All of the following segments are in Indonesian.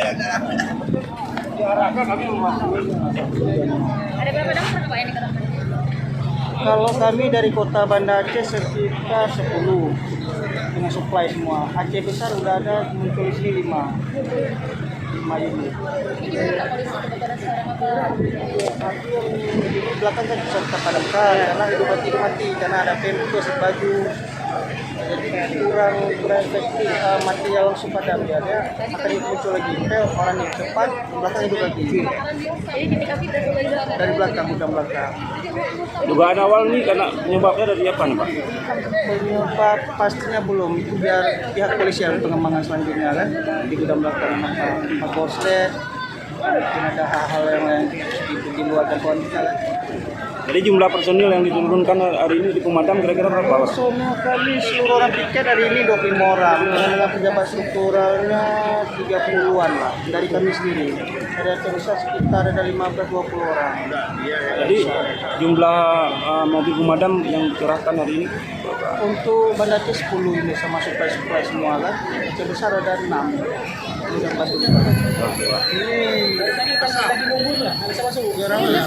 Ada berapa dokter Pak yang diketahui? Kalau kami dari kota Banda Aceh sekitar 10 dengan supply semua. Aceh besar udah ada muncul di sini 5 unit. Ini gimana Pak kondisi kebakaran sekarang apa? Satu yang di belakang kan bisa kita padamkan karena itu mati karena ada pempes baju. Jadi kurang efektif mati yang langsung padam ya. Dia akan muncul lagi. Orang yang cepat belakang hidup lagi. Jadi titik api Dari belakang gudang belakang. Dugaan awal nih karena penyebabnya dari apa nih Pak? Penyebab pastinya belum, itu biar pihak polisian pengembangan selanjutnya kan di gudang belakang apa korslet, mungkin ada hal-hal yang lain di luar jangkauan kita. Jadi jumlah personil yang diturunkan hari ini di pemadam kira-kira berapa Pak? Personil kami seluruh orang piket hari ini 25 orang, dengan pejabat strukturalnya 30-an lah dari kami sendiri. Ada terbesar sekitar ada 15-20 orang. Jadi jumlah mobil pemadam yang dikerahkan hari ini Untuk Banda Aceh 10 ini sama supply semua kan. Terbesar ada 6. Ini yang bantu kita. Ini bisa masuk.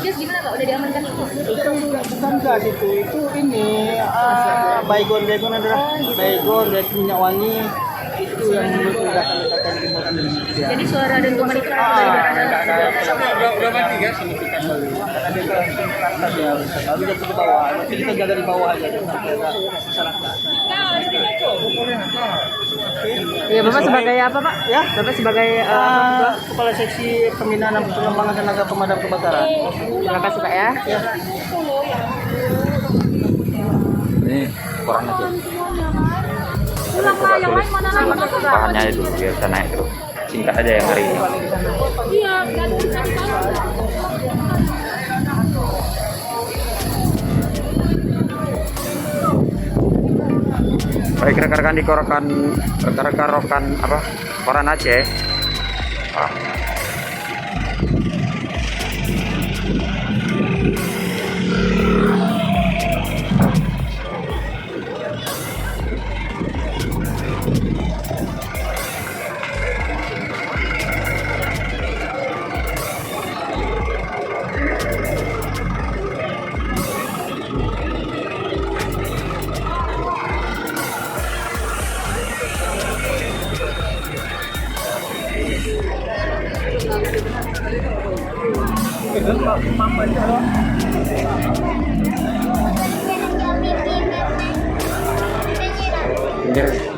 gas gimana Pak? Udah diamankan itu? Itu bukan gas itu ini baygon adalah baygon dan minyak wangi itu yang ledakan di mobil. Jadi suara dan komunikasi dari Udah mati kan sama kita dulu. Karena dia kan ya lalu jatuh ke bawah. Nanti kita jaga di bawah aja sampai ada masyarakat. Iya, Bapak sebagai apa, Pak? Ya, Bapak sebagai Kepala Seksi Pembinaan dan Pengembangan Tenaga Pemadam Kebakaran. terima kasih, Pak ya. Ya. Ini kurang aja. Ada coba tulis bahannya itu biar saya naik terus. Singkat aja yang hari ini. Iya, nggak ada cari tahu. Baik rekan-rekan di rekan-rekan apa Koran Aceh. Pinggir.